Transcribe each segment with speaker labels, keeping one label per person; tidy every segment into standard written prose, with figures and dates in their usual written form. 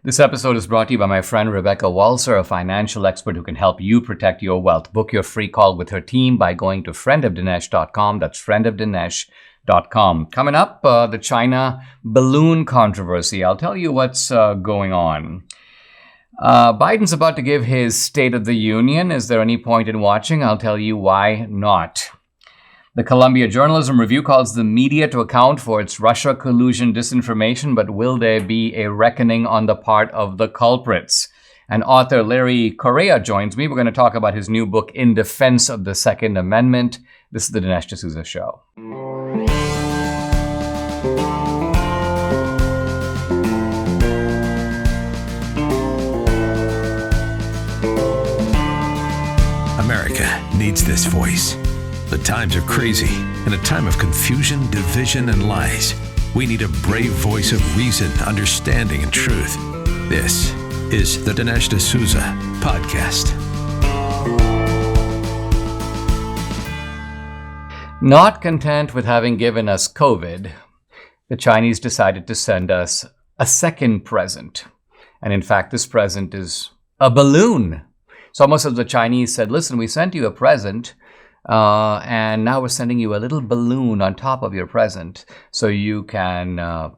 Speaker 1: This episode is brought to you by my friend Rebecca Walser, a financial expert who can help you protect your wealth. Book your free call with her team by going to friendofdinesh.com. That's friendofdinesh.com. Coming up, the China balloon controversy. I'll tell you what's going on. Biden's about to give his State of the Union. Is there any point in watching? I'll tell you why not. The Columbia Journalism Review calls the media to account for its Russia Collusion disinformation, but will there be a reckoning on the part of the culprits? And author Larry Correia joins me. We're going to talk about his new book, In Defense of the Second Amendment. This is the Dinesh D'Souza Show.
Speaker 2: America needs this voice. The times are crazy. In a time of confusion, division, and lies, we need a brave voice of reason, understanding, and truth. This is the Dinesh D'Souza Podcast.
Speaker 1: Not content with having given us COVID, the Chinese decided to send us a second present. And in fact, this present is a balloon. It's almost as the Chinese said, listen, we sent you a present, and now we're sending you a little balloon on top of your present so you can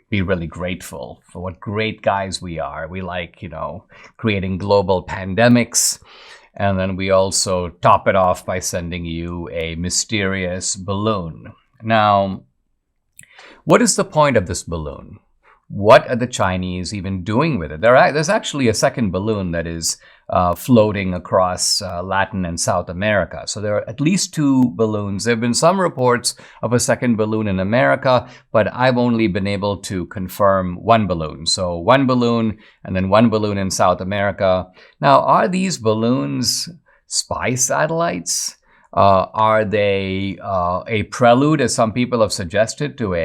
Speaker 1: be really grateful for what great guys we are. We like, creating global pandemics. And then we also top it off by sending you a mysterious balloon. Now, what is the point of this balloon? What are the Chinese even doing with it? There's actually a second balloon that is floating across Latin and South America. So there are at least two balloons. There have been some reports of a second balloon in America, but I've only been able to confirm one balloon. So one balloon and then one balloon in South America. Now, are these balloons spy satellites? Are they a prelude, as some people have suggested, to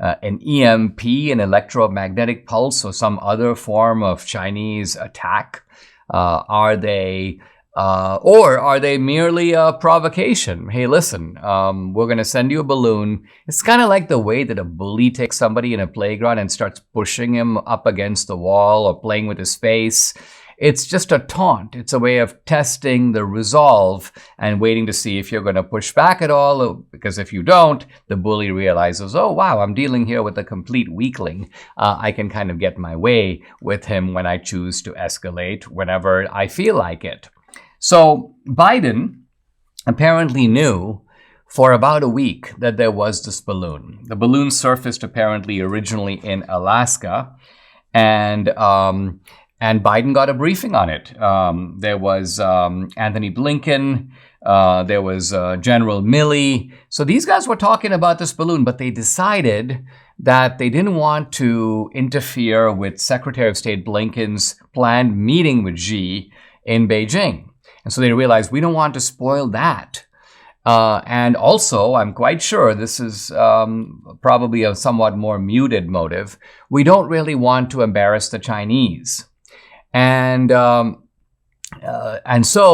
Speaker 1: an EMP, an electromagnetic pulse, or some other form of Chinese attack? Are they merely a provocation? Hey, listen, we're going to send you a balloon. It's kind of like the way that a bully takes somebody in a playground and starts pushing him up against the wall or playing with his face. It's just a taunt. It's a way of testing the resolve and waiting to see if you're going to push back at all. Because if you don't, the bully realizes, oh, wow, I'm dealing here with a complete weakling. I can kind of get my way with him when I choose to escalate whenever I feel like it. So Biden apparently knew for about a week that there was this balloon. The balloon surfaced apparently originally in Alaska, and Biden got a briefing on it. There was Anthony Blinken. There was General Milley. So these guys were talking about this balloon, but they decided that they didn't want to interfere with Secretary of State Blinken's planned meeting with Xi in Beijing. And so they realized we don't want to spoil that. And also, I'm quite sure this is probably a somewhat more muted motive. We don't really want to embarrass the Chinese. And so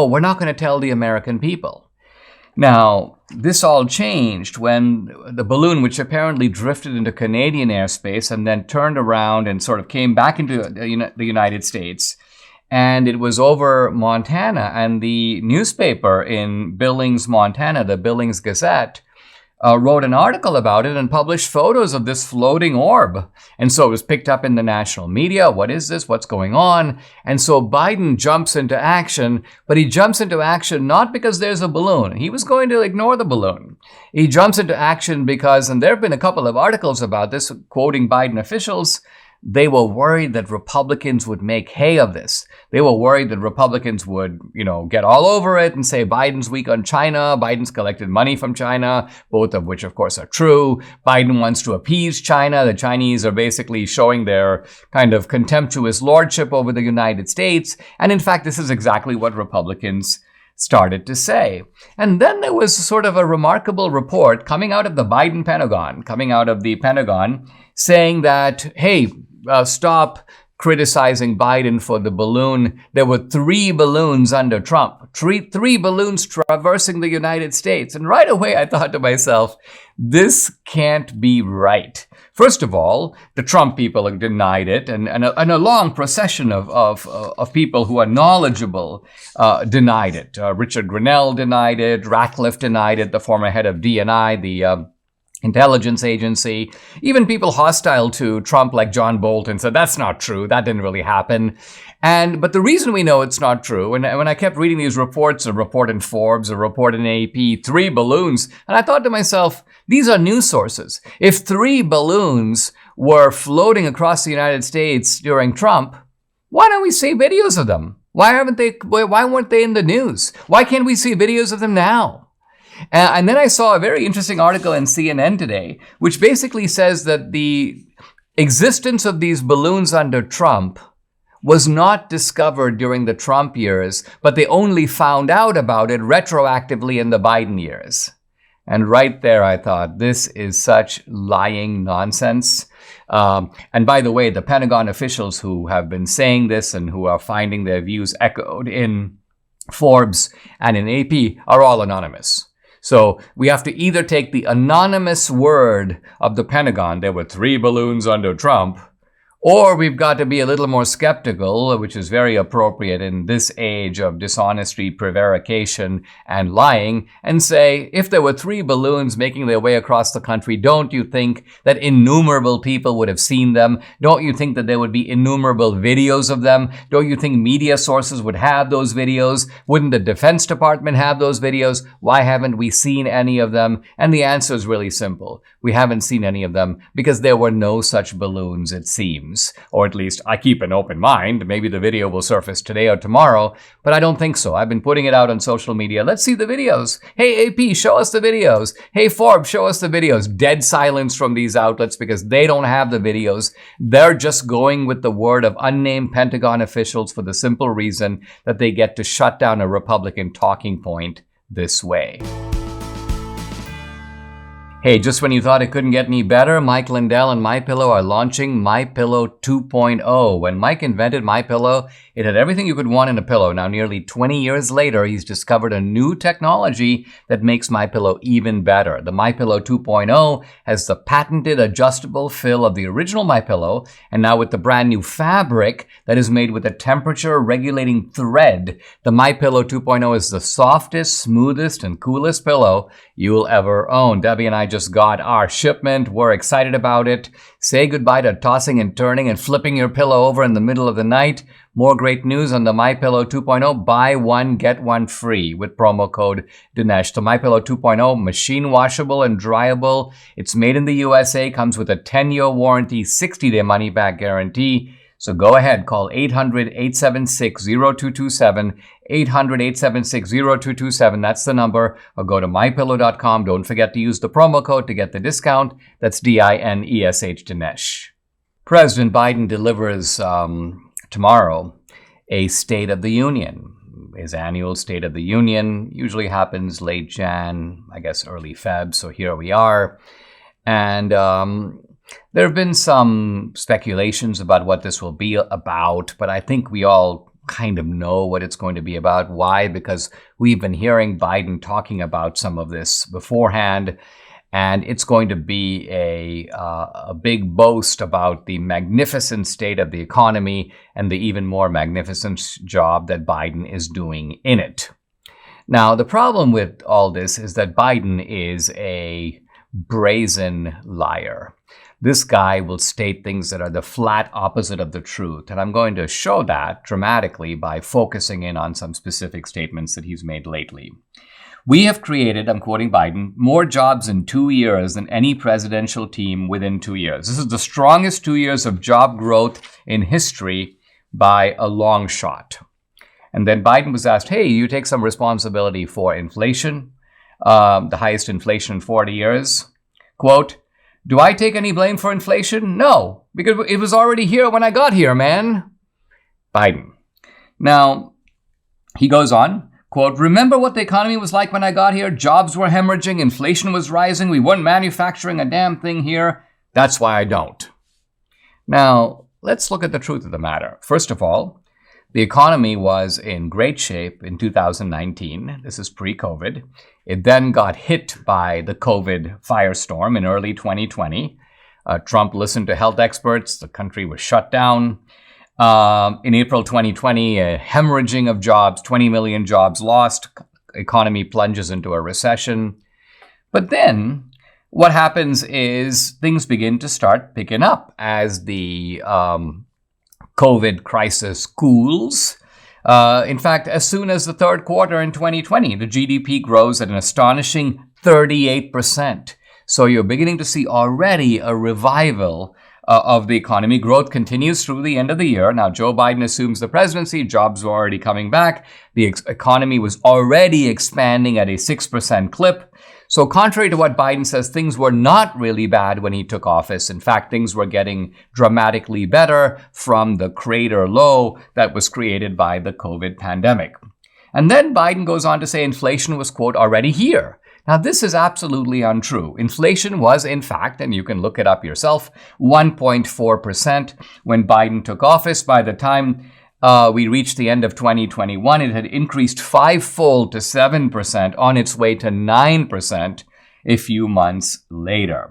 Speaker 1: we're not going to tell the American people. Now, this all changed when the balloon, which apparently drifted into Canadian airspace and then turned around and sort of came back into the United States, and it was over Montana, and the newspaper in Billings, Montana, the Billings Gazette, wrote an article about it and published photos of this floating orb. And so it was picked up in the national media. What is this? What's going on? And so Biden jumps into action, but he jumps into action not because there's a balloon. He was going to ignore the balloon. He jumps into action because, and there have been a couple of articles about this, quoting Biden officials, they were worried that Republicans would make hay of this. They were worried that Republicans would, get all over it and say Biden's weak on China, Biden's collected money from China, both of which, of course, are true. Biden wants to appease China. The Chinese are basically showing their kind of contemptuous lordship over the United States. And in fact, this is exactly what Republicans started to say. And then there was sort of a remarkable report coming out of the Pentagon, saying that, hey, stop criticizing Biden for the balloon. There were 3 balloons under Trump, three balloons traversing the United States. And right away, I thought to myself, this can't be right. First of all, the Trump people have denied it, and a long procession of people who are knowledgeable denied it. Richard Grenell denied it. Ratcliffe denied it, the former head of DNI, the intelligence agency. Even people hostile to Trump like John Bolton said, that's not true. That didn't really happen. But the reason we know it's not true, and when I kept reading these reports, a report in Forbes, a report in AP, 3 balloons, and I thought to myself, these are news sources. If 3 balloons were floating across the United States during Trump, why don't we see videos of them? Why weren't they in the news? Why can't we see videos of them now? And then I saw a very interesting article in CNN today, which basically says that the existence of these balloons under Trump was not discovered during the Trump years, but they only found out about it retroactively in the Biden years. And right there, I thought, this is such lying nonsense. And by the way, the Pentagon officials who have been saying this and who are finding their views echoed in Forbes and in AP are all anonymous. So we have to either take the anonymous word of the Pentagon, there were 3 balloons under Trump, or we've got to be a little more skeptical, which is very appropriate in this age of dishonesty, prevarication, and lying, and say, if there were 3 balloons making their way across the country, don't you think that innumerable people would have seen them? Don't you think that there would be innumerable videos of them? Don't you think media sources would have those videos? Wouldn't the Defense Department have those videos? Why haven't we seen any of them? And the answer is really simple. We haven't seen any of them because there were no such balloons, it seems. Or at least I keep an open mind. Maybe the video will surface today or tomorrow, but I don't think so. I've been putting it out on social media. Let's see the videos. Hey, AP, show us the videos. Hey, Forbes, show us the videos. Dead silence from these outlets because they don't have the videos. They're just going with the word of unnamed Pentagon officials for the simple reason that they get to shut down a Republican talking point this way. Hey, just when you thought it couldn't get any better, Mike Lindell and MyPillow are launching MyPillow 2.0. When Mike invented MyPillow, it had everything you could want in a pillow. Now, nearly 20 years later, he's discovered a new technology that makes MyPillow even better. The MyPillow 2.0 has the patented adjustable fill of the original MyPillow, and now with the brand new fabric that is made with a temperature-regulating thread, the MyPillow 2.0 is the softest, smoothest, and coolest pillow you'll ever own. Debbie and I just got our shipment. We're excited about it. Say goodbye to tossing and turning and flipping your pillow over in the middle of the night. More great news on the MyPillow 2.0. Buy one, get one free with promo code Dinesh. The MyPillow 2.0, machine washable and dryable. It's made in the USA, comes with a 10-year warranty, 60-day money-back guarantee. So go ahead, call 800-876-0227, 800-876-0227. That's the number. Or go to mypillow.com. Don't forget to use the promo code to get the discount. That's DINESH, Dinesh. President Biden delivers tomorrow a State of the Union. His annual State of the Union usually happens late Jan, I guess early Feb. So here we are. And there have been some speculations about what this will be about, but I think we all kind of know what it's going to be about. Why? Because we've been hearing Biden talking about some of this beforehand, and it's going to be a big boast about the magnificent state of the economy and the even more magnificent job that Biden is doing in it. Now, the problem with all this is that Biden is a brazen liar. This guy will state things that are the flat opposite of the truth. And I'm going to show that dramatically by focusing in on some specific statements that he's made lately. We have created, I'm quoting Biden, more jobs in 2 years than any presidential team within 2 years. This is the strongest 2 years of job growth in history by a long shot. And then Biden was asked, hey, you take some responsibility for inflation, the highest inflation in 40 years. Quote, do I take any blame for inflation? No, because it was already here when I got here, man. Biden. Now, he goes on, quote, remember what the economy was like when I got here? Jobs were hemorrhaging, inflation was rising, we weren't manufacturing a damn thing here. That's why I don't. Now, let's look at the truth of the matter. First of all, the economy was in great shape in 2019. This is pre-COVID. It then got hit by the COVID firestorm in early 2020. Trump listened to health experts. The country was shut down. In April 2020, a hemorrhaging of jobs, 20 million jobs lost. Economy plunges into a recession. But then what happens is things begin to start picking up as the COVID crisis cools. In fact, as soon as the third quarter in 2020, the GDP grows at an astonishing 38%. So you're beginning to see already a revival of the economy. Growth continues through the end of the year. Now, Joe Biden assumes the presidency. Jobs were already coming back. The economy was already expanding at a 6% clip. So contrary to what Biden says, things were not really bad when he took office. In fact, things were getting dramatically better from the crater low that was created by the COVID pandemic. And then Biden goes on to say inflation was, quote, already here. Now, this is absolutely untrue. Inflation was, in fact, and you can look it up yourself, 1.4% when Biden took office. By the time we reached the end of 2021, it had increased fivefold to 7%, on its way to 9% a few months later.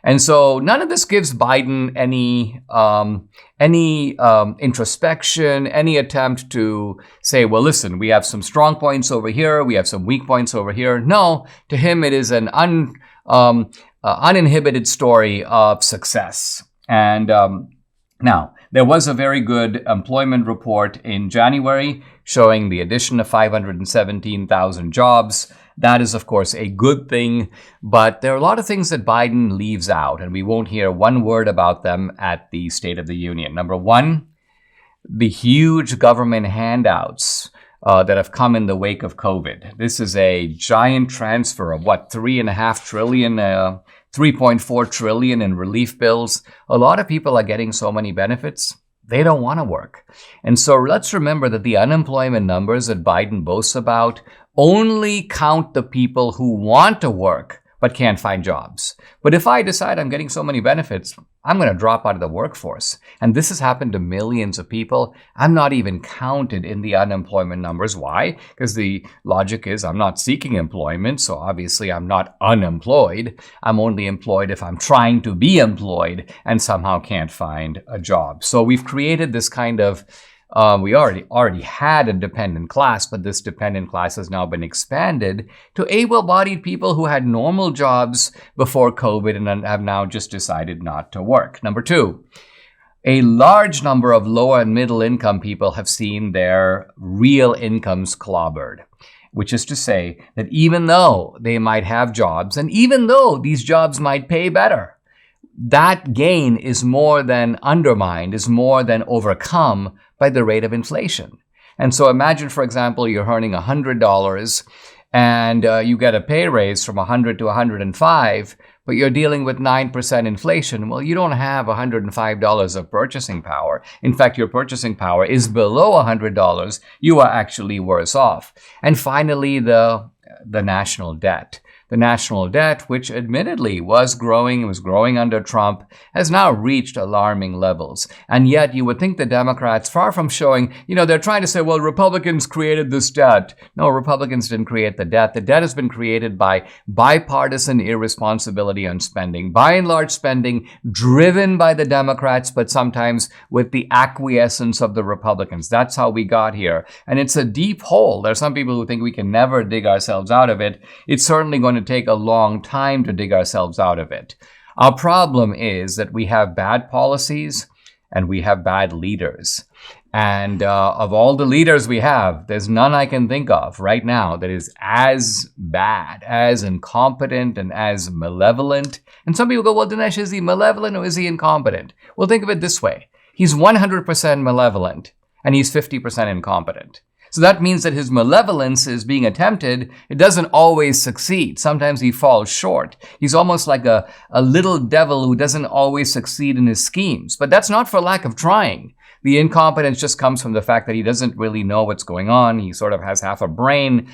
Speaker 1: And so none of this gives Biden any introspection, any attempt to say, well, listen, we have some strong points over here, we have some weak points over here. No, to him, it is an uninhibited story of success. And now, there was a very good employment report in January showing the addition of 517,000 jobs. That is, of course, a good thing, but there are a lot of things that Biden leaves out, and we won't hear one word about them at the State of the Union. Number one, the huge government handouts that have come in the wake of COVID. This is a giant transfer of, $3.5 trillion, 3.4 trillion in relief bills. A lot of people are getting so many benefits, they don't want to work. And so let's remember that the unemployment numbers that Biden boasts about only count the people who want to work but can't find jobs. But if I decide I'm getting so many benefits, I'm going to drop out of the workforce. And this has happened to millions of people. I'm not even counted in the unemployment numbers. Why? Because the logic is I'm not seeking employment, so obviously I'm not unemployed. I'm only employed if I'm trying to be employed and somehow can't find a job. So we've created this kind of we already had a dependent class, but this dependent class has now been expanded to able-bodied people who had normal jobs before COVID and have now just decided not to work. Number two, a large number of lower and middle income people have seen their real incomes clobbered, which is to say that even though they might have jobs and even though these jobs might pay better, that gain is more than undermined, is more than overcome by the rate of inflation. And so imagine, for example, you're earning $100 and you get a pay raise from 100 to 105, but you're dealing with 9% inflation. Well, you don't have $105 of purchasing power. In fact, your purchasing power is below $100. You are actually worse off. And finally, the national debt. The national debt, which admittedly was growing under Trump, has now reached alarming levels. And yet you would think the Democrats, far from showing, they're trying to say, well, Republicans created this debt. No, Republicans didn't create the debt. The debt has been created by bipartisan irresponsibility on spending. By and large, spending driven by the Democrats, but sometimes with the acquiescence of the Republicans. That's how we got here. And it's a deep hole. There are some people who think we can never dig ourselves out of it. It's certainly going to take a long time to dig ourselves out of it. Our problem is that we have bad policies and we have bad leaders. And of all the leaders we have, there's none I can think of right now that is as bad, as incompetent, and as malevolent. And some people go, well, Dinesh, is he malevolent or is he incompetent? Well, think of it this way. He's 100% malevolent and he's 50% incompetent. So that means that his malevolence is being attempted. It doesn't always succeed. Sometimes he falls short. He's almost like a little devil who doesn't always succeed in his schemes. But that's not for lack of trying. The incompetence just comes from the fact that he doesn't really know what's going on. He sort of has half a brain.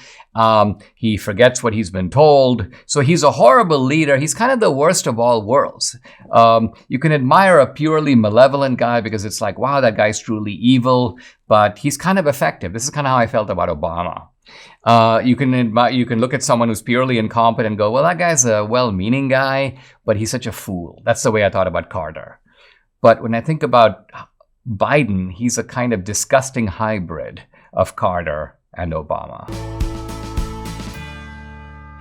Speaker 1: He forgets what he's been told. So he's a horrible leader. He's kind of the worst of all worlds. You can admire a purely malevolent guy because it's like, wow, that guy's truly evil, but he's kind of effective. This is kind of how I felt about Obama. You can look at someone who's purely incompetent and go, well, that guy's a well-meaning guy, but he's such a fool. That's the way I thought about Carter. But when I think about Biden, he's a kind of disgusting hybrid of Carter and Obama.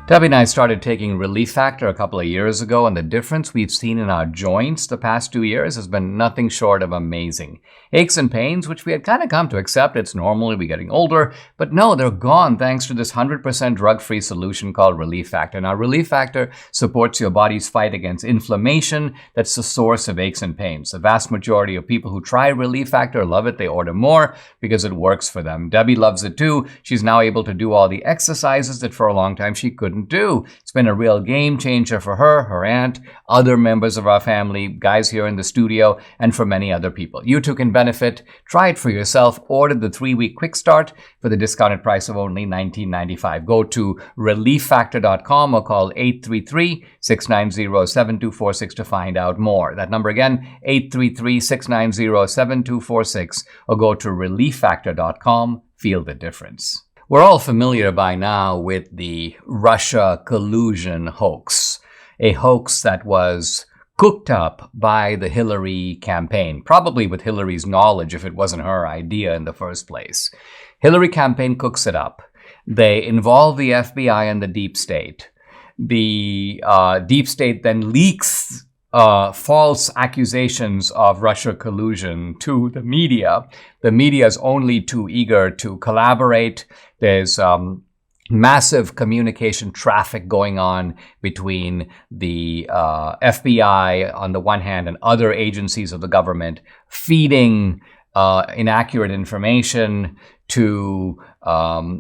Speaker 1: Debbie and I started taking Relief Factor a couple of years ago, and the difference we've seen in our joints the past 2 years has been nothing short of amazing. Aches and pains, which we had kind of come to accept, it's normal, we're getting older, but no, they're gone thanks to this 100% drug-free solution called Relief Factor. Now, Relief Factor supports your body's fight against inflammation that's the source of aches and pains. The vast majority of people who try Relief Factor love it. They order more because it works for them. Debbie loves it too. She's now able to do all the exercises that for a long time she couldn't do. It's been a real game changer for her, her aunt, other members of our family, guys here in the studio, and for many other people. You too can benefit. Try it for yourself. Order the 3-week quick start for the discounted price of only $19.95. Go to relieffactor.com or call 833-690-7246 to find out more. That number again, 833-690-7246, or go to relieffactor.com. Feel the difference. We're all familiar by now with the Russia Collusion hoax, a hoax that was cooked up by the Hillary campaign, probably with Hillary's knowledge if it wasn't her idea in the first place. Hillary campaign cooks it up. They involve the FBI and the deep state. The deep state then leaks false accusations of Russia collusion to the media. The media is only too eager to collaborate. There's massive communication traffic going on between the FBI on the one hand and other agencies of the government, feeding inaccurate information to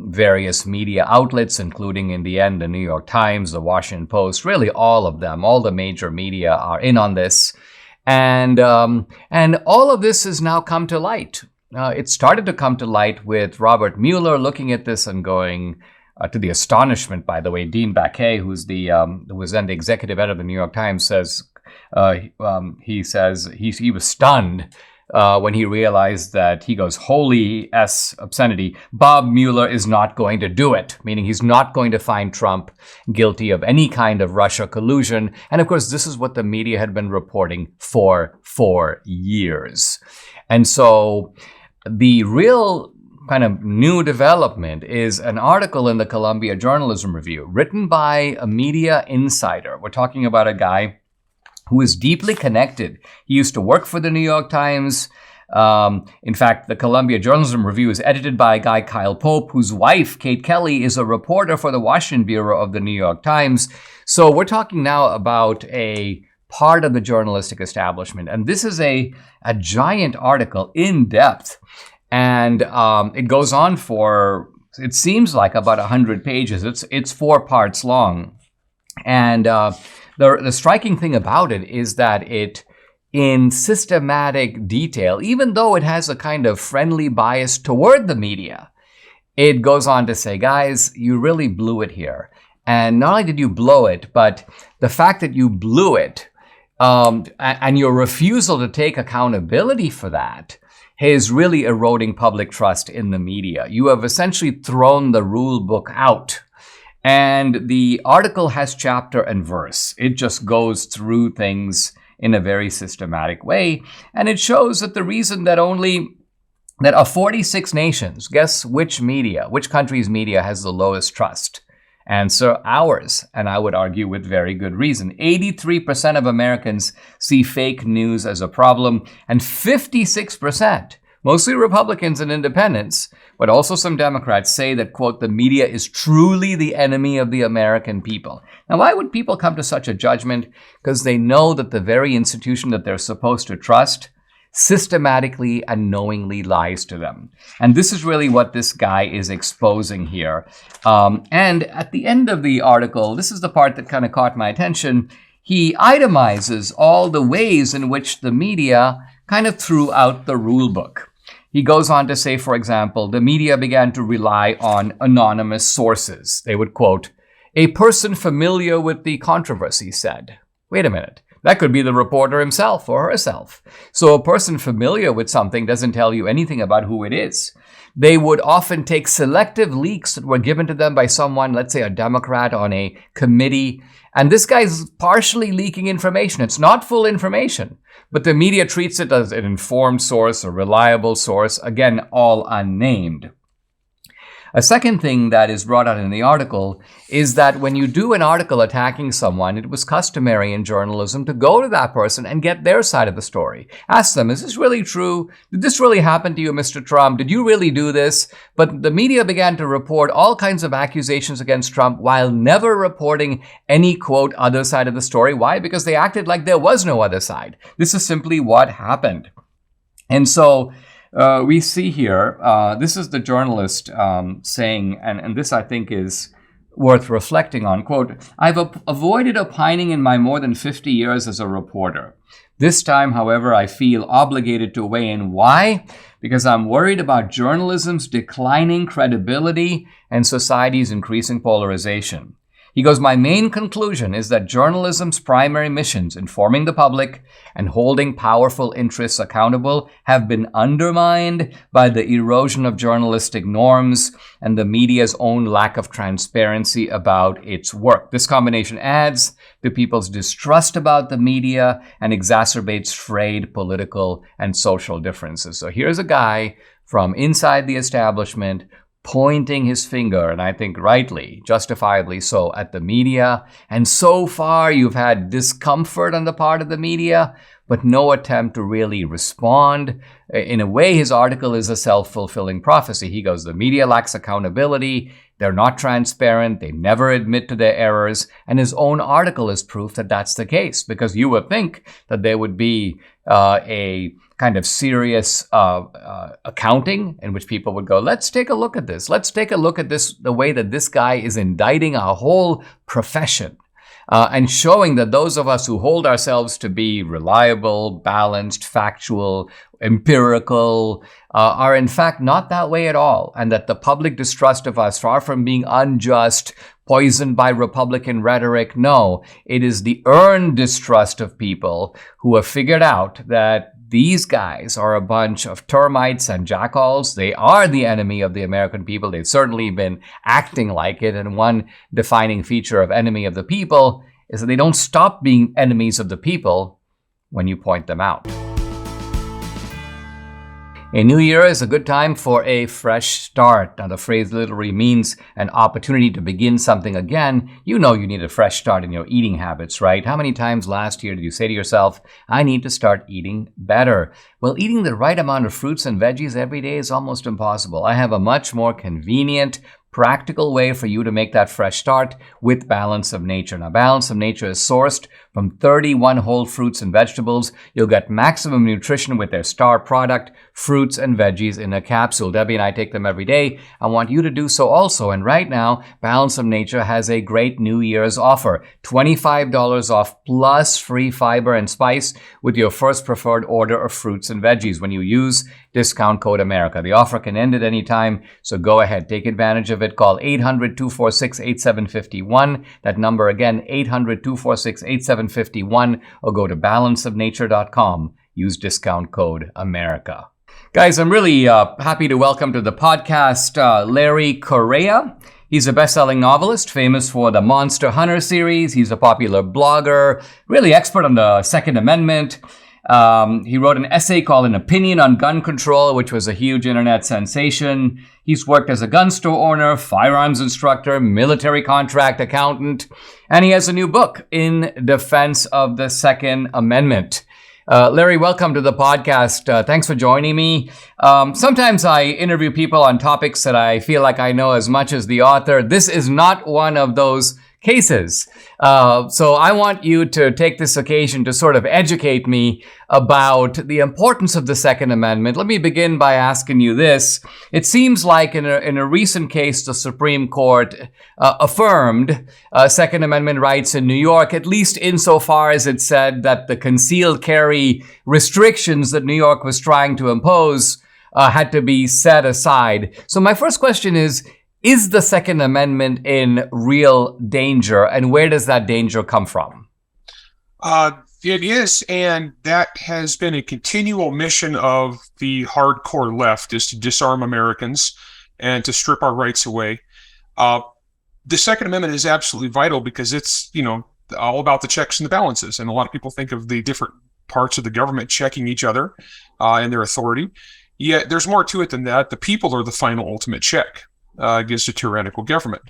Speaker 1: various media outlets, including, in the end, the New York Times, the Washington Post, really all of them. All the major media are in on this. And all of this has now come to light. It started to come to light with Robert Mueller looking at this and going, to the astonishment, by the way, Dean Baquet, who was then the executive editor of the New York Times, says he was stunned when he realized that, he goes, holy obscenity, Bob Mueller is not going to do it, meaning he's not going to find Trump guilty of any kind of Russia collusion. And of course, this is what the media had been reporting for 4 years. And so the real kind of new development is an article in the Columbia Journalism Review written by a media insider. We're talking about a guy who is deeply connected. He used to work for the New York Times. In fact, the Columbia Journalism Review is edited by a guy, Kyle Pope, whose wife, Kate Kelly, is a reporter for the Washington Bureau of the New York Times. So we're talking now about a part of the journalistic establishment. And this is a giant article, in depth. And it goes on for, it seems like, about 100 pages. It's 4 parts long. And the striking thing about it is that it, in systematic detail, even though it has a kind of friendly bias toward the media, it goes on to say, guys, you really blew it here. And not only did you blow it, but the fact that you blew it and your refusal to take accountability for that is really eroding public trust in the media. You have essentially thrown the rule book out. And the article has chapter and verse. It just goes through things in a very systematic way. And it shows that the reason that of 46 nations, guess which country's media has the lowest trust? Answer, ours. And I would argue with very good reason. 83% of Americans see fake news as a problem, and 56%, mostly Republicans and independents, but also some Democrats, say that, quote, the media is truly the enemy of the American people. Now, why would people come to such a judgment? Because they know that the very institution that they're supposed to trust systematically and knowingly lies to them. And this is really what this guy is exposing here. And at the end of the article, this is the part that kind of caught my attention, he itemizes all the ways in which the media kind of threw out the rule book. He goes on to say, for example, the media began to rely on anonymous sources. They would quote, a person familiar with the controversy said. Wait a minute. That could be the reporter himself or herself. So a person familiar with something doesn't tell you anything about who it is. They would often take selective leaks that were given to them by someone, let's say a Democrat on a committee, and this guy's partially leaking information. It's not full information, but the media treats it as an informed source, a reliable source, again, all unnamed. A second thing that is brought out in the article is that when you do an article attacking someone, it was customary in journalism to go to that person and get their side of the story. Ask them, is this really true? Did this really happen to you, Mr. Trump? Did you really do this? But the media began to report all kinds of accusations against Trump while never reporting any, quote, other side of the story. Why? Because they acted like there was no other side. This is simply what happened. And so we see here, this is the journalist saying, and this I think is worth reflecting on, quote, I've avoided opining in my more than 50 years as a reporter. This time, however, I feel obligated to weigh in. Why? Because I'm worried about journalism's declining credibility and society's increasing polarization. He goes, my main conclusion is that journalism's primary missions, informing the public and holding powerful interests accountable, have been undermined by the erosion of journalistic norms and the media's own lack of transparency about its work. This combination adds to people's distrust about the media and exacerbates frayed political and social differences. So here's a guy from inside the establishment pointing his finger, and I think rightly, justifiably so, at the media. And so far, you've had discomfort on the part of the media, but no attempt to really respond. In a way, his article is a self-fulfilling prophecy. He goes, the media lacks accountability, they're not transparent, they never admit to their errors, and his own article is proof that that's the case, because you would think that there would be a kind of serious accounting in which people would go, let's take a look at this. Let's take a look at this, the way that this guy is indicting a whole profession and showing that those of us who hold ourselves to be reliable, balanced, factual, empirical, are in fact not that way at all. And that the public distrust of us, far from being unjust, poisoned by Republican rhetoric, no, it is the earned distrust of people who have figured out that these guys are a bunch of termites and jackals. They are the enemy of the American people. They've certainly been acting like it. And one defining feature of enemy of the people is that they don't stop being enemies of the people when you point them out. A new year is a good time for a fresh start. Now, the phrase literally means an opportunity to begin something again. You know you need a fresh start in your eating habits, right? How many times last year did you say to yourself, I need to start eating better? Well, eating the right amount of fruits and veggies every day is almost impossible. I have a much more convenient, practical way for you to make that fresh start with Balance of Nature. Now, Balance of Nature is sourced from 31 whole fruits and vegetables. You'll get maximum nutrition with their star product, fruits and veggies in a capsule. Debbie and I take them every day. I want you to do so also. And right now, Balance of Nature has a great New Year's offer. $25 off plus free fiber and spice with your first preferred order of fruits and veggies when you use discount code America. The offer can end at any time, so go ahead, take advantage of it. Call 800-246-8751. That number again, 800-246-8751, or go to balanceofnature.com. Use discount code America. Guys, I'm really happy to welcome to the podcast Larry Correia. He's a best-selling novelist, famous for the Monster Hunter series. He's a popular blogger, really expert on the Second Amendment. He wrote an essay called An Opinion on Gun Control, which was a huge internet sensation. He's worked as a gun store owner, firearms instructor, military contract accountant, and he has a new book, In Defense of the Second Amendment. Larry, welcome to the podcast. Thanks for joining me. Sometimes I interview people on topics that I feel like I know as much as the author. This is not one of those cases. So I want you to take this occasion to sort of educate me about the importance of the Second Amendment. Let me begin by asking you this. It seems like in a recent case, the Supreme Court affirmed Second Amendment rights in New York, at least insofar as it said that the concealed carry restrictions that New York was trying to impose had to be set aside. So my first question is the Second Amendment in real danger, and where does that danger come from?
Speaker 3: It is, and that has been a continual mission of the hardcore left, is to disarm Americans and to strip our rights away. The Second Amendment is absolutely vital because it's, all about the checks and the balances. And a lot of people think of the different parts of the government checking each other and their authority. Yet there's more to it than that. The people are the final ultimate check against a tyrannical government.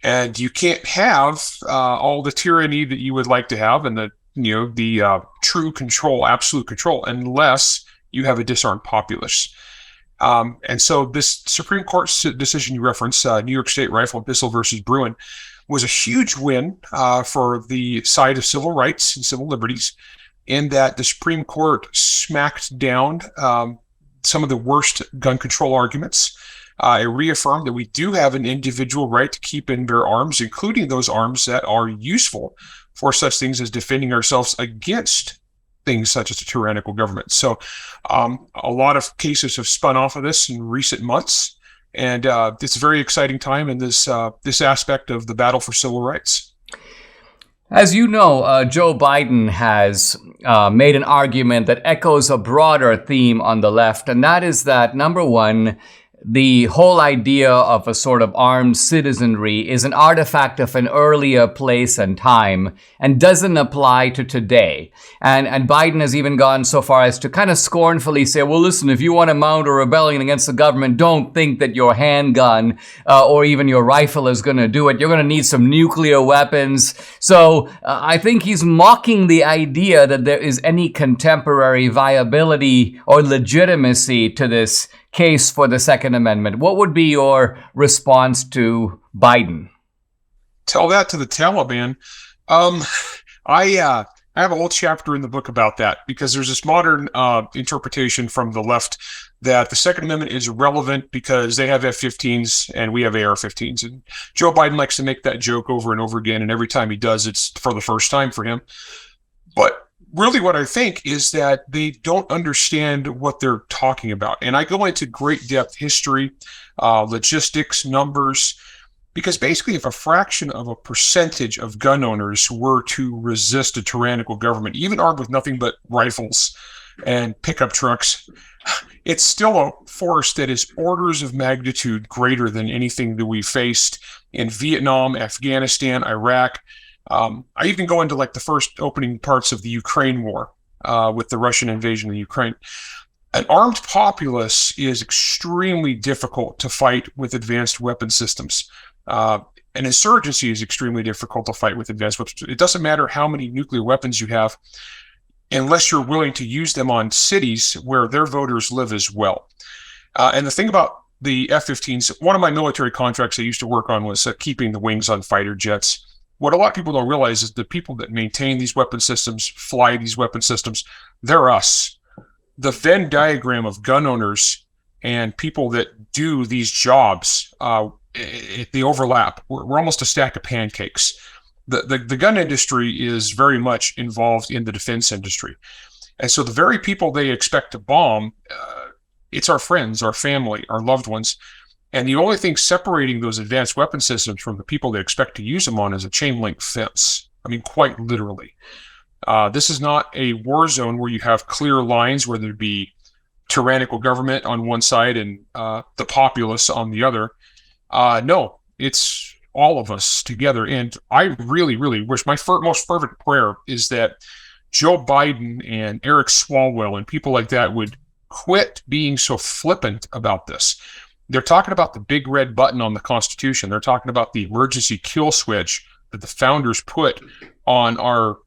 Speaker 3: And you can't have all the tyranny that you would like to have and the true control, absolute control, unless you have a disarmed populace. And so this Supreme Court decision you referenced, New York State Rifle and Pistol versus Bruin, was a huge win for the side of civil rights and civil liberties, in that the Supreme Court smacked down some of the worst gun control arguments. It reaffirmed that we do have an individual right to keep and bear arms, including those arms that are useful for such things as defending ourselves against things such as a tyrannical government. So a lot of cases have spun off of this in recent months. And it's a very exciting time in this aspect of the battle for civil rights.
Speaker 1: As you know, Joe Biden has made an argument that echoes a broader theme on the left, and that is that, number one, the whole idea of a sort of armed citizenry is an artifact of an earlier place and time and doesn't apply to today. And Biden has even gone so far as to kind of scornfully say, well, listen, if you want to mount a rebellion against the government, don't think that your handgun or even your rifle is going to do it. You're going to need some nuclear weapons. So I think he's mocking the idea that there is any contemporary viability or legitimacy to this case for the Second Amendment. What would be your response to Biden?
Speaker 3: Tell that to the Taliban. I have a whole chapter in the book about that, because there's this modern interpretation from the left that the Second Amendment is relevant because they have F-15s and we have AR-15s. And Joe Biden likes to make that joke over and over again, and every time he does, it's for the first time for him. But really what I think is that they don't understand what they're talking about. And I go into great depth history, logistics, numbers, because basically if a fraction of a percentage of gun owners were to resist a tyrannical government, even armed with nothing but rifles and pickup trucks, it's still a force that is orders of magnitude greater than anything that we faced in Vietnam, Afghanistan, Iraq. I even go into like the first opening parts of the Ukraine war with the Russian invasion of Ukraine. An armed populace is extremely difficult to fight with advanced weapon systems. An insurgency is extremely difficult to fight with advanced weapons. It doesn't matter how many nuclear weapons you have, unless you're willing to use them on cities where their voters live as well. And the thing about the F-15s, one of my military contracts I used to work on was keeping the wings on fighter jets. What a lot of people don't realize is the people that maintain these weapon systems, fly these weapon systems, they're us. The Venn diagram of gun owners and people that do these jobs, they overlap. We're almost a stack of pancakes. The gun industry is very much involved in the defense industry. And so the very people they expect to bomb, it's our friends, our family, our loved ones. And the only thing separating those advanced weapon systems from the people they expect to use them on is a chain link fence. I mean, quite literally. This is not a war zone where you have clear lines where there'd be tyrannical government on one side and the populace on the other. No, it's all of us together. And I really, really wish, my most fervent prayer is that Joe Biden and Eric Swalwell and people like that would quit being so flippant about this. They're talking about the big red button on the Constitution. They're talking about the emergency kill switch that the founders put on our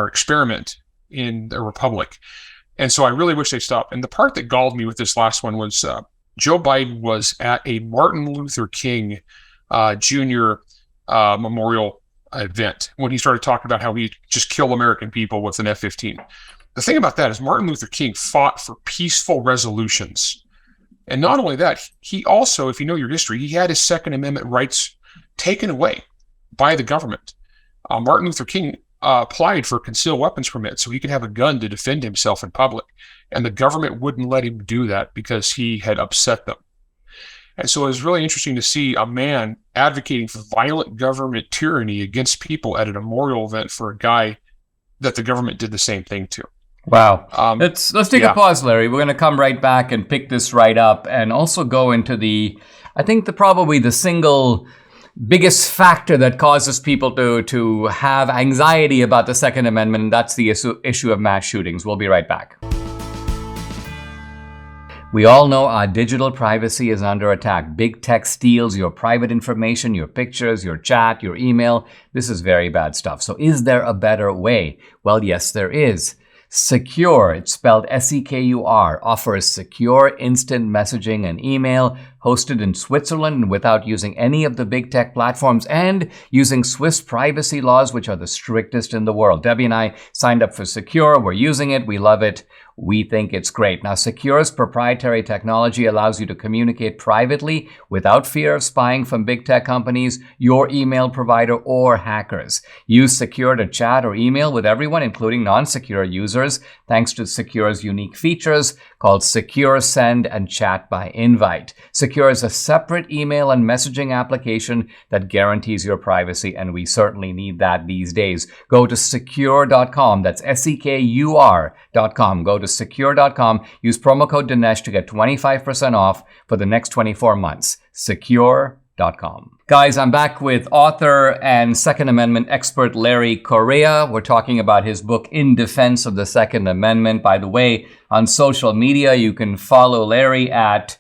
Speaker 3: experiment in the Republic. And so I really wish they'd stop. And the part that galled me with this last one was Joe Biden was at a Martin Luther King Jr. Memorial event when he started talking about how he just kill American people with an F-15. The thing about that is Martin Luther King fought for peaceful resolutions. And not only that, he also, if you know your history, he had his Second Amendment rights taken away by the government. Martin Luther King applied for a concealed weapons permit so he could have a gun to defend himself in public. And the government wouldn't let him do that because he had upset them. And so it was really interesting to see a man advocating for violent government tyranny against people at a memorial event for a guy that the government did the same thing to.
Speaker 1: Wow. Let's take a pause, Larry. We're going to come right back and pick this right up, and also go into probably the single biggest factor that causes people to have anxiety about the Second Amendment, and that's the issue of mass shootings. We'll be right back. We all know our digital privacy is under attack. Big tech steals your private information, your pictures, your chat, your email. This is very bad stuff. So is there a better way? Well, yes, there is. Secure, it's spelled S-E-K-U-R, offers secure instant messaging and email hosted in Switzerland and without using any of the big tech platforms, and using Swiss privacy laws, which are the strictest in the world. Debbie and I signed up for Secure. We're using it. We love it. We think it's great. Now, Secure's proprietary technology allows you to communicate privately without fear of spying from big tech companies, your email provider, or hackers. Use Secure to chat or email with everyone, including non-secure users, thanks to Secure's unique features called Secure Send and Chat by Invite. Secure is a separate email and messaging application that guarantees your privacy, and we certainly need that these days. Go to secure.com. That's SEKUR.com. Go to secure.com. Use promo code Dinesh to get 25% off for the next 24 months. Secure.com. Guys, I'm back with author and Second Amendment expert Larry Correia. We're talking about his book, In Defense of the Second Amendment. By the way, on social media, you can follow Larry at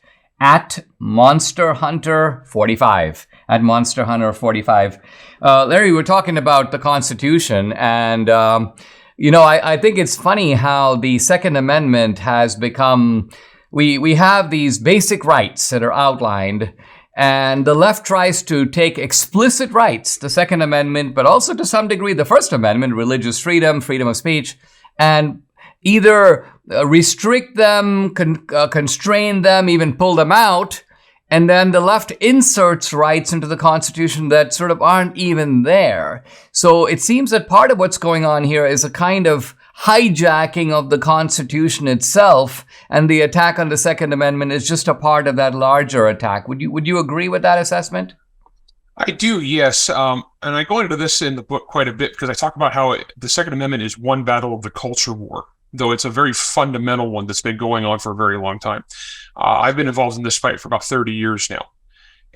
Speaker 1: Monster Hunter 45. At Monster Hunter 45. Larry, we're talking about the Constitution, and I think it's funny how the Second Amendment has become, we have these basic rights that are outlined, and the left tries to take explicit rights, the Second Amendment, but also to some degree the First Amendment, religious freedom, freedom of speech, and either restrict them, constrain them, even pull them out. And then the left inserts rights into the Constitution that sort of aren't even there. So it seems that part of what's going on here is a kind of hijacking of the Constitution itself, and the attack on the Second Amendment is just a part of that larger attack. Would you agree with that assessment?
Speaker 3: I do, yes. And I go into this in the book quite a bit because I talk about how the Second Amendment is one battle of the culture war, though it's a very fundamental one that's been going on for a very long time. I've been involved in this fight for about 30 years now.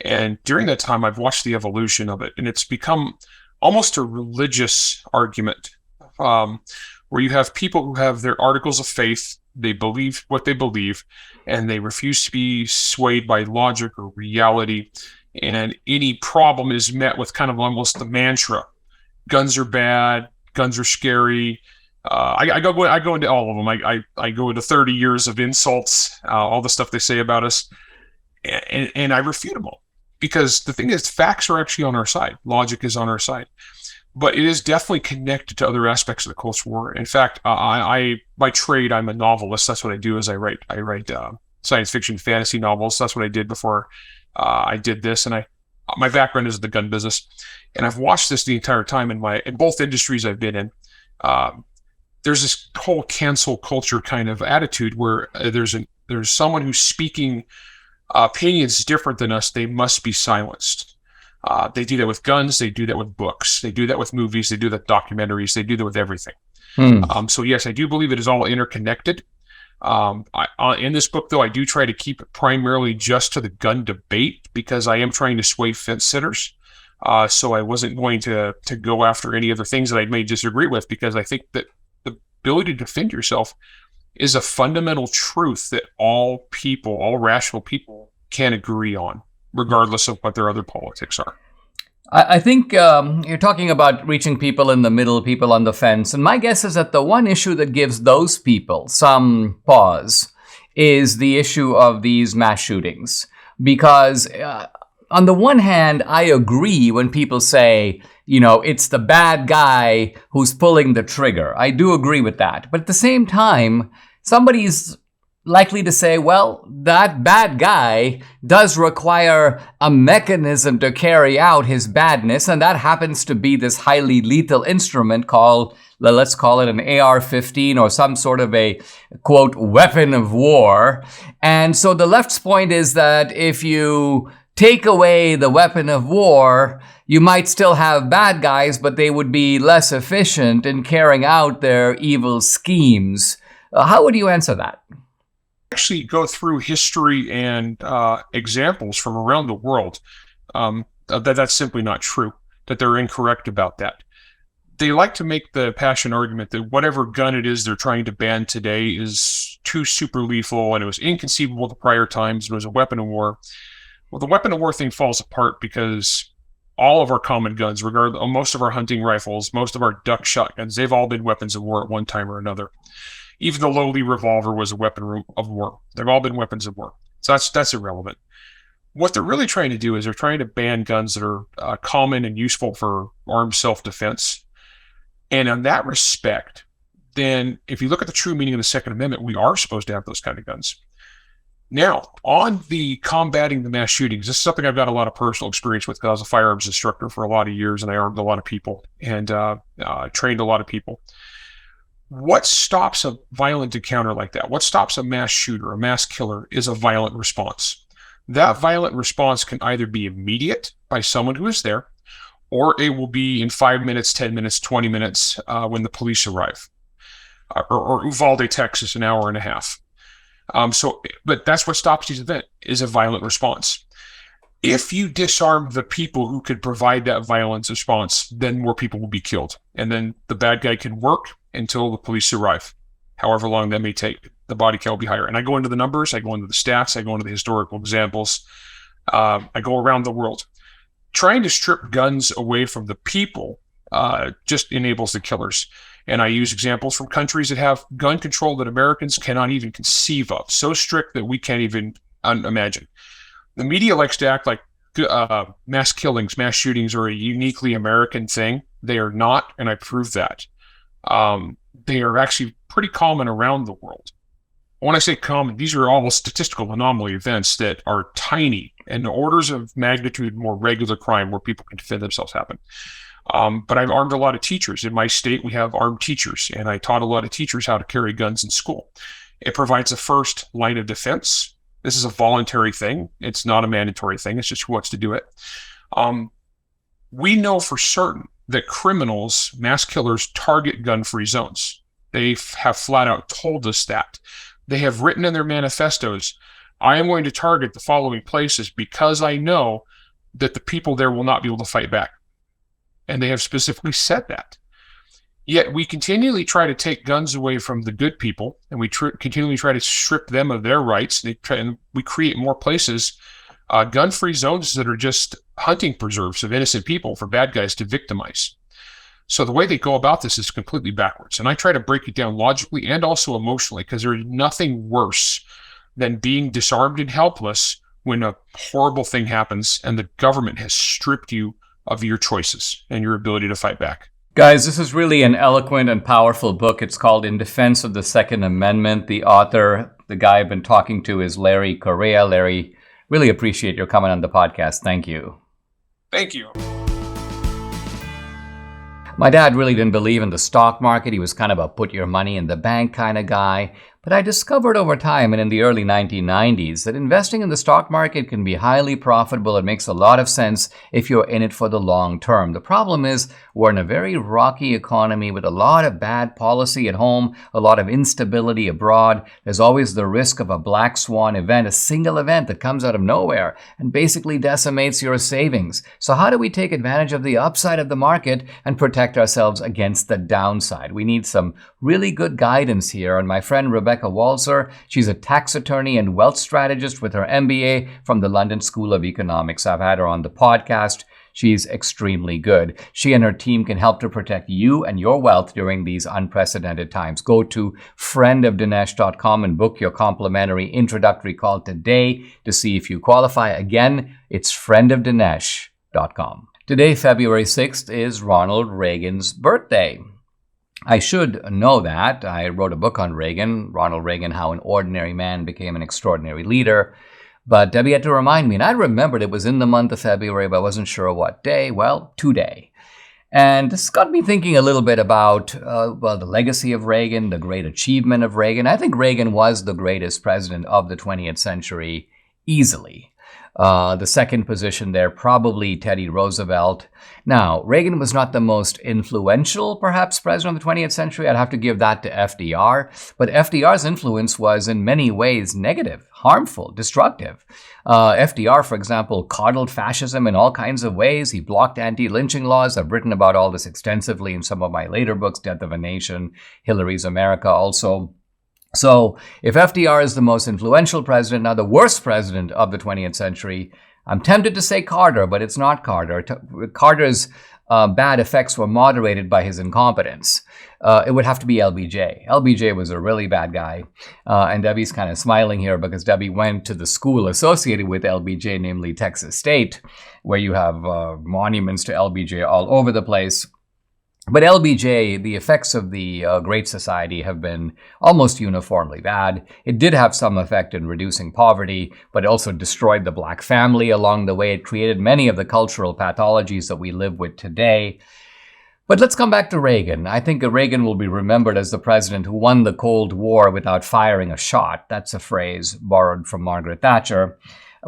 Speaker 3: And during that time, I've watched the evolution of it. And it's become almost a religious argument, where you have people who have their articles of faith, they believe what they believe, and they refuse to be swayed by logic or reality. And any problem is met with kind of almost the mantra: guns are bad, guns are scary. I go into all of them. I go into 30 years of insults, all the stuff they say about us, and I refute them all. Because the thing is, facts are actually on our side. Logic is on our side. But it is definitely connected to other aspects of the culture war. In fact, I by trade, I'm a novelist. That's what I do, is I write science fiction, fantasy novels. That's what I did before I did this. And my background is the gun business. And I've watched this the entire time in both industries I've been in. There's this whole cancel culture kind of attitude where there's someone who's speaking opinions different than us. They must be silenced. They do that with guns. They do that with books. They do that with movies. They do that with documentaries. They do that with everything. So yes, I do believe it is all interconnected. In this book, though, I do try to keep it primarily just to the gun debate because I am trying to sway fence sitters. So I wasn't going to go after any other things that I may disagree with, because I think that ability to defend yourself is a fundamental truth that all rational people can agree on, regardless of what their other politics are.
Speaker 1: I think you're talking about reaching people in the middle, people on the fence. And my guess is that the one issue that gives those people some pause is the issue of these mass shootings. Because on the one hand, I agree when people say, it's the bad guy who's pulling the trigger. I do agree with that. But at the same time, somebody's likely to say, well, that bad guy does require a mechanism to carry out his badness, and that happens to be this highly lethal instrument called, let's call it an AR-15 or some sort of a, quote, weapon of war. And so the left's point is that if you take away the weapon of war, you might still have bad guys, but they would be less efficient in carrying out their evil schemes. How would you answer that?
Speaker 3: Actually go through history and examples from around the world. That's simply not true, that they're incorrect about that. They like to make the passion argument that whatever gun it is they're trying to ban today is too super lethal and it was inconceivable at prior times, it was a weapon of war. Well, the weapon of war thing falls apart because all of our common guns, regardless, most of our hunting rifles, most of our duck shotguns, they've all been weapons of war at one time or another. Even the lowly revolver was a weapon of war. They've all been weapons of war. So that's irrelevant. What they're really trying to do is they're trying to ban guns that are common and useful for armed self-defense. And in that respect, then if you look at the true meaning of the Second Amendment, we are supposed to have those kind of guns. Now, on the combating the mass shootings, this is something I've got a lot of personal experience with because I was a firearms instructor for a lot of years and I armed a lot of people and trained a lot of people. What stops a violent encounter like that? What stops a mass shooter, a mass killer, is a violent response. That violent response can either be immediate by someone who is there, or it will be in 5 minutes, 10 minutes, 20 minutes when the police arrive. Or Uvalde, Texas, an hour and a half. But that's what stops these events, is a violent response. If you disarm the people who could provide that violent response, then more people will be killed. And then the bad guy can work until the police arrive, however long that may take. The body count will be higher. And I go into the numbers, I go into the stats, I go into the historical examples. I go around the world. Trying to strip guns away from the people just enables the killers. And I use examples from countries that have gun control that Americans cannot even conceive of, so strict that we can't even imagine. The media likes to act like mass killings, mass shootings are a uniquely American thing. They are not, and I prove that. They are actually pretty common around the world. When I say common, these are all statistical anomaly events that are tiny and orders of magnitude more regular crime where people can defend themselves happen. But I've armed a lot of teachers. In my state, we have armed teachers, and I taught a lot of teachers how to carry guns in school. It provides a first line of defense. This is a voluntary thing. It's not a mandatory thing. It's just who wants to do it. We know for certain that criminals, mass killers, target gun-free zones. They have flat out told us that. They have written in their manifestos, I am going to target the following places because I know that the people there will not be able to fight back. And they have specifically said that. Yet we continually try to take guns away from the good people, and we continually try to strip them of their rights. And we create more places, gun-free zones that are just hunting preserves of innocent people for bad guys to victimize. So the way they go about this is completely backwards. And I try to break it down logically and also emotionally, because there's nothing worse than being disarmed and helpless when a horrible thing happens and the government has stripped you of your choices and your ability to fight back.
Speaker 1: Guys, this is really an eloquent and powerful book. It's called In Defense of the Second Amendment. The author, the guy I've been talking to, is Larry Correia. Larry, really appreciate your coming on the podcast. Thank you.
Speaker 3: Thank you.
Speaker 1: My dad really didn't believe in the stock market. He was kind of a put your money in the bank kind of guy. But I discovered over time and in the early 1990s that investing in the stock market can be highly profitable. It makes a lot of sense if you're in it for the long term. The problem is we're in a very rocky economy with a lot of bad policy at home, a lot of instability abroad. There's always the risk of a black swan event, a single event that comes out of nowhere and basically decimates your savings. So how do we take advantage of the upside of the market and protect ourselves against the downside? We need some really good guidance here. And my friend Rebecca Walzer, she's a tax attorney and wealth strategist with her MBA from the London School of Economics. I've had her on the podcast. She's extremely good. She and her team can help to protect you and your wealth during these unprecedented times. Go to friendofdinesh.com and book your complimentary introductory call today to see if you qualify. Again, it's friendofdinesh.com. Today, February 6th, is Ronald Reagan's birthday. I should know that. I wrote a book on Reagan, Ronald Reagan, How an Ordinary Man Became an Extraordinary Leader. But Debbie had to remind me, and I remembered it was in the month of February, but I wasn't sure what day. Well, today. And this got me thinking a little bit about, the legacy of Reagan, the great achievement of Reagan. I think Reagan was the greatest president of the 20th century easily. The second position there, probably Teddy Roosevelt. Now, Reagan was not the most influential, perhaps, president of the 20th century. I'd have to give that to FDR. But FDR's influence was in many ways negative, harmful, destructive. FDR, for example, coddled fascism in all kinds of ways. He blocked anti-lynching laws. I've written about all this extensively in some of my later books, Death of a Nation, Hillary's America also. So if FDR is the most influential president, now the worst president of the 20th century, I'm tempted to say Carter, but it's not Carter. Carter's bad effects were moderated by his incompetence. It would have to be LBJ. LBJ was a really bad guy. And Debbie's kind of smiling here because Debbie went to the school associated with LBJ, namely Texas State, where you have monuments to LBJ all over the place. But LBJ, the effects of the Great Society have been almost uniformly bad. It did have some effect in reducing poverty, but it also destroyed the black family along the way. It created many of the cultural pathologies that we live with today. But let's come back to Reagan. I think Reagan will be remembered as the president who won the Cold War without firing a shot. That's a phrase borrowed from Margaret Thatcher.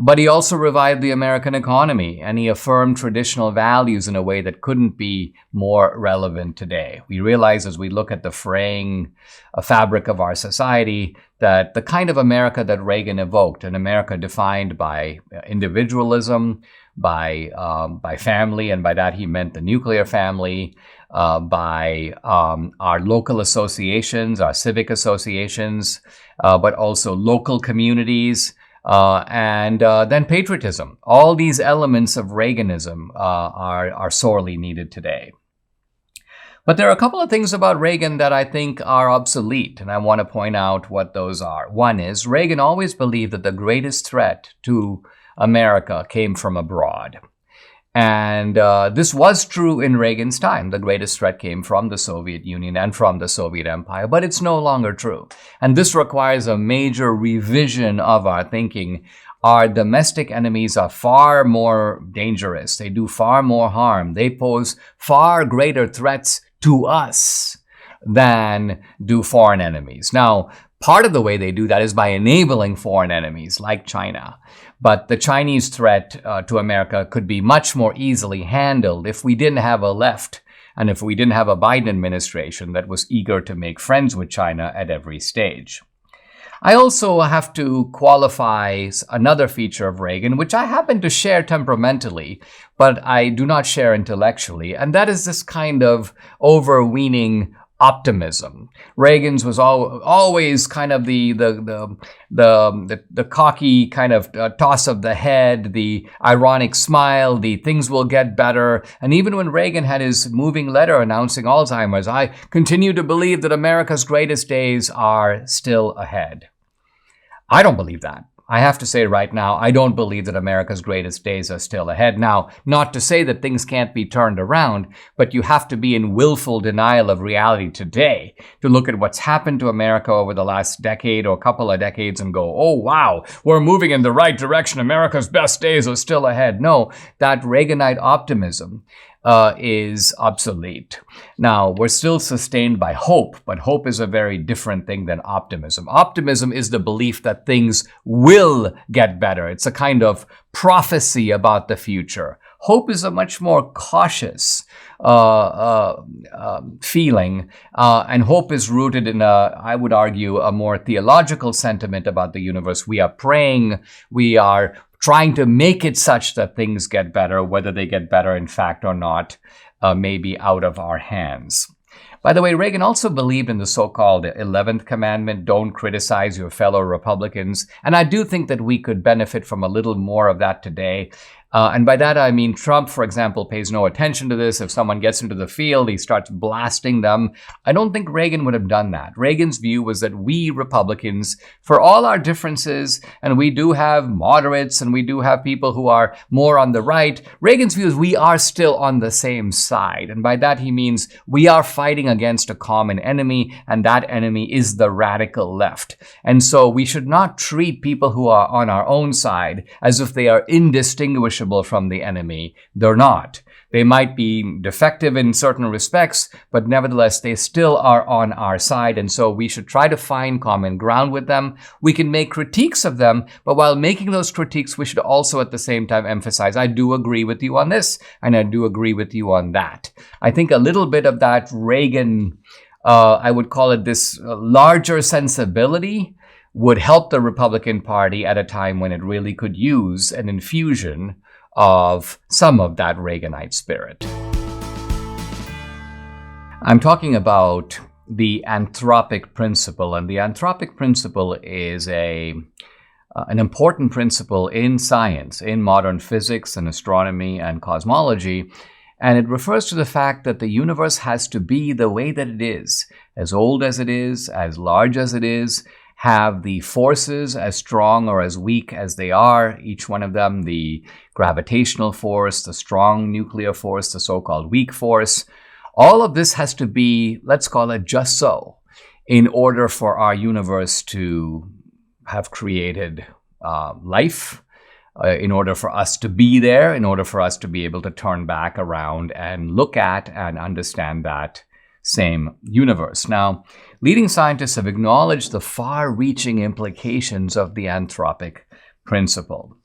Speaker 1: But he also revived the American economy, and he affirmed traditional values in a way that couldn't be more relevant today. We realize as we look at the fraying fabric of our society that the kind of America that Reagan evoked, an America defined by individualism, by family, and by that he meant the nuclear family, by our local associations, our civic associations, but also local communities, and then patriotism. All these elements of Reaganism are sorely needed today. But there are a couple of things about Reagan that I think are obsolete, and I want to point out what those are. One is, Reagan always believed that the greatest threat to America came from abroad. And this was true in Reagan's time. The greatest threat came from the Soviet Union and from the Soviet Empire, but it's no longer true. And this requires a major revision of our thinking. Our domestic enemies are far more dangerous. They do far more harm. They pose far greater threats to us than do foreign enemies. Now, part of the way they do that is by enabling foreign enemies like China. But the Chinese threat to America could be much more easily handled if we didn't have a left and if we didn't have a Biden administration that was eager to make friends with China at every stage. I also have to qualify another feature of Reagan, which I happen to share temperamentally, but I do not share intellectually, and that is this kind of overweening optimism. Reagan's was always kind of the cocky kind of toss of the head, the ironic smile, the things will get better. And even when Reagan had his moving letter announcing Alzheimer's, I continue to believe that America's greatest days are still ahead. I don't believe that. I have to say right now, I don't believe that America's greatest days are still ahead. Now, not to say that things can't be turned around, but you have to be in willful denial of reality today to look at what's happened to America over the last decade or couple of decades and go, oh, wow, we're moving in the right direction. America's best days are still ahead. No, that Reaganite optimism is obsolete. Now, we're still sustained by hope, but hope is a very different thing than optimism. Optimism is the belief that things will get better. It's a kind of prophecy about the future. Hope is a much more cautious feeling, and hope is rooted in I would argue, a more theological sentiment about the universe. We are praying, we are trying to make it such that things get better, whether they get better in fact or not, may be out of our hands. By the way, Reagan also believed in the so-called 11th commandment, don't criticize your fellow Republicans. And I do think that we could benefit from a little more of that today. And by that, I mean Trump, for example, pays no attention to this. If someone gets into the field, he starts blasting them. I don't think Reagan would have done that. Reagan's view was that we Republicans, for all our differences, and we do have moderates and we do have people who are more on the right, Reagan's view is we are still on the same side. And by that, he means we are fighting against a common enemy, and that enemy is the radical left. And so we should not treat people who are on our own side as if they are indistinguishable from the enemy. They're not. They might be defective in certain respects, but nevertheless, they still are on our side. And so we should try to find common ground with them. We can make critiques of them, but while making those critiques, we should also at the same time emphasize, I do agree with you on this, and I do agree with you on that. I think a little bit of that Reagan, I would call it this larger sensibility, would help the Republican Party at a time when it really could use an infusion of some of that Reaganite spirit. I'm talking about the anthropic principle, and the anthropic principle is an important principle in science, in modern physics and astronomy and cosmology, and it refers to the fact that the universe has to be the way that it is, as old as it is, as large as it is, have the forces as strong or as weak as they are, each one of them, the gravitational force, the strong nuclear force, the so-called weak force. All of this has to be, let's call it just so, in order for our universe to have created life, in order for us to be there, in order for us to be able to turn back around and look at and understand that same universe. Now, leading scientists have acknowledged the far-reaching implications of the anthropic principle.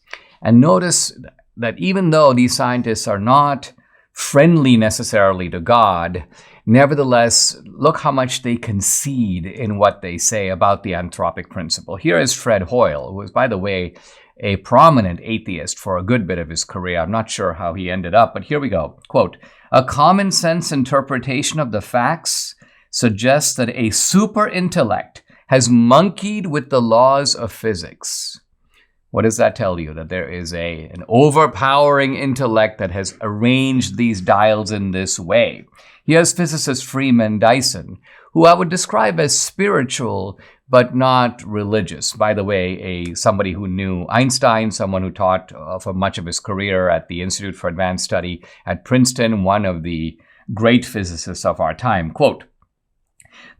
Speaker 1: And notice that even though these scientists are not friendly necessarily to God, nevertheless, look how much they concede in what they say about the anthropic principle. Here is Fred Hoyle, who was, by the way, a prominent atheist for a good bit of his career. I'm not sure how he ended up, but here we go. Quote, "A common sense interpretation of the facts suggests that a super intellect has monkeyed with the laws of physics." What does that tell you? That there is an overpowering intellect that has arranged these dials in this way. Here's physicist Freeman Dyson, who I would describe as spiritual but not religious. By the way, somebody who knew Einstein, someone who taught for much of his career at the Institute for Advanced Study at Princeton, one of the great physicists of our time. Quote,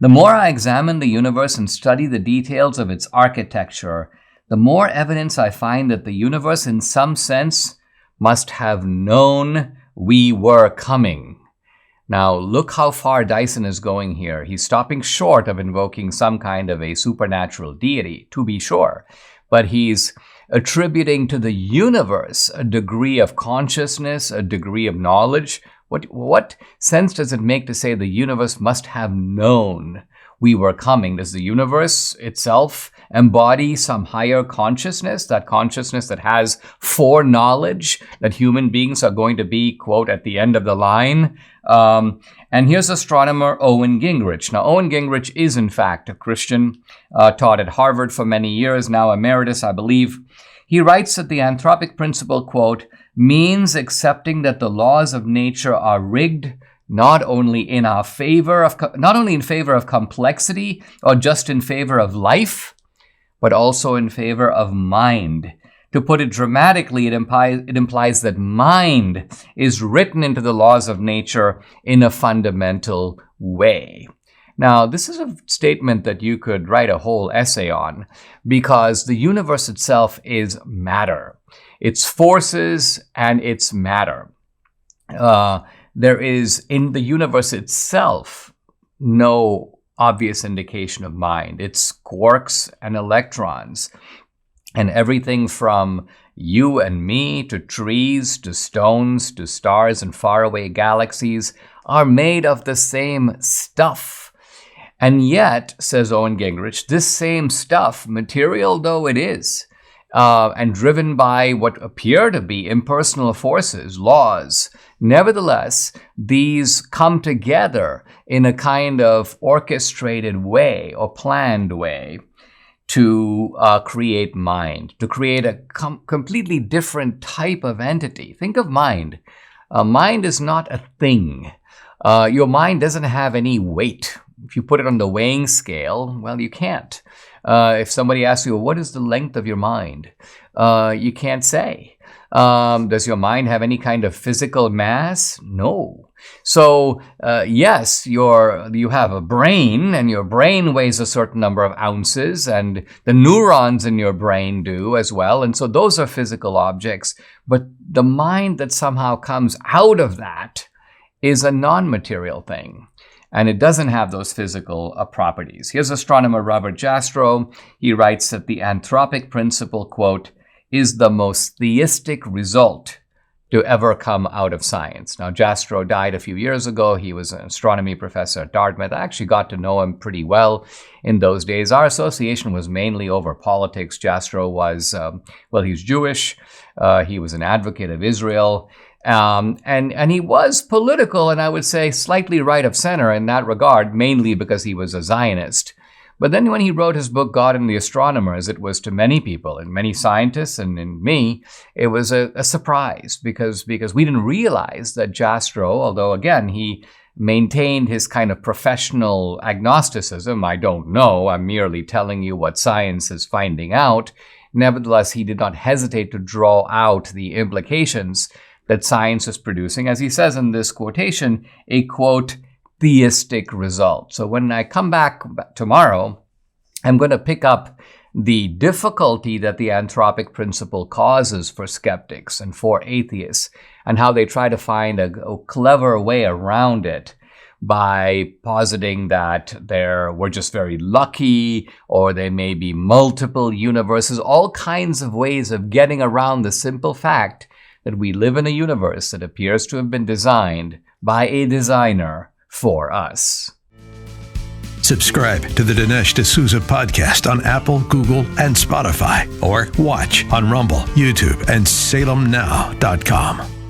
Speaker 1: "The more I examine the universe and study the details of its architecture, the more evidence I find that the universe in some sense must have known we were coming." Now, look how far Dyson is going here. He's stopping short of invoking some kind of a supernatural deity, to be sure, but he's attributing to the universe a degree of consciousness, a degree of knowledge. What sense does it make to say the universe must have known we were coming? Does the universe itself embody some higher consciousness, that consciousness that has foreknowledge that human beings are going to be, quote, at the end of the line? And here's astronomer Owen Gingerich. Now, Owen Gingerich is, in fact, a Christian, taught at Harvard for many years, now emeritus, I believe. He writes that the anthropic principle, quote, "means accepting that the laws of nature are rigged not only in favor of complexity or just in favor of life, but also in favor of mind. To put it dramatically, it implies that mind is written into the laws of nature in a fundamental way." Now, this is a statement that you could write a whole essay on, because the universe itself is matter. It's forces and it's matter. There is, in the universe itself, no obvious indication of mind. It's quarks and electrons. And everything from you and me to trees to stones to stars and faraway galaxies are made of the same stuff. And yet, says Owen Gingerich, this same stuff, material though it is, and driven by what appear to be impersonal forces, laws, nevertheless, these come together in a kind of orchestrated way or planned way to create mind, to create a completely different type of entity. Think of mind. Mind is not a thing. Your mind doesn't have any weight. If you put it on the weighing scale, well, you can't. If somebody asks you, well, what is the length of your mind? You can't say. Does your mind have any kind of physical mass? No. So yes, you have a brain, and your brain weighs a certain number of ounces, and the neurons in your brain do as well. And so those are physical objects. But the mind that somehow comes out of that is a non-material thing. And it doesn't have those physical properties. Here's astronomer Robert Jastrow. He writes that the anthropic principle, quote, is the most theistic result to ever come out of science. Now, Jastrow died a few years ago. He was an astronomy professor at Dartmouth. I actually got to know him pretty well in those days. Our association was mainly over politics. Jastrow was, he's Jewish. He was an advocate of Israel. And he was political, and I would say slightly right of center in that regard, mainly because he was a Zionist. But then when he wrote his book, God and the Astronomers, it was to many people and many scientists and me, it was a surprise because we didn't realize that Jastrow, although again, he maintained his kind of professional agnosticism, I don't know, I'm merely telling you what science is finding out. Nevertheless, he did not hesitate to draw out the implications that science is producing, as he says in this quotation, a, quote, theistic result. So when I come back tomorrow, I'm going to pick up the difficulty that the anthropic principle causes for skeptics and for atheists, and how they try to find a clever way around it by positing that we're just very lucky, or there may be multiple universes, all kinds of ways of getting around the simple fact that we live in a universe that appears to have been designed by a designer for us.
Speaker 2: Subscribe to the Dinesh D'Souza podcast on Apple, Google, and Spotify, or watch on Rumble, YouTube, and SalemNow.com.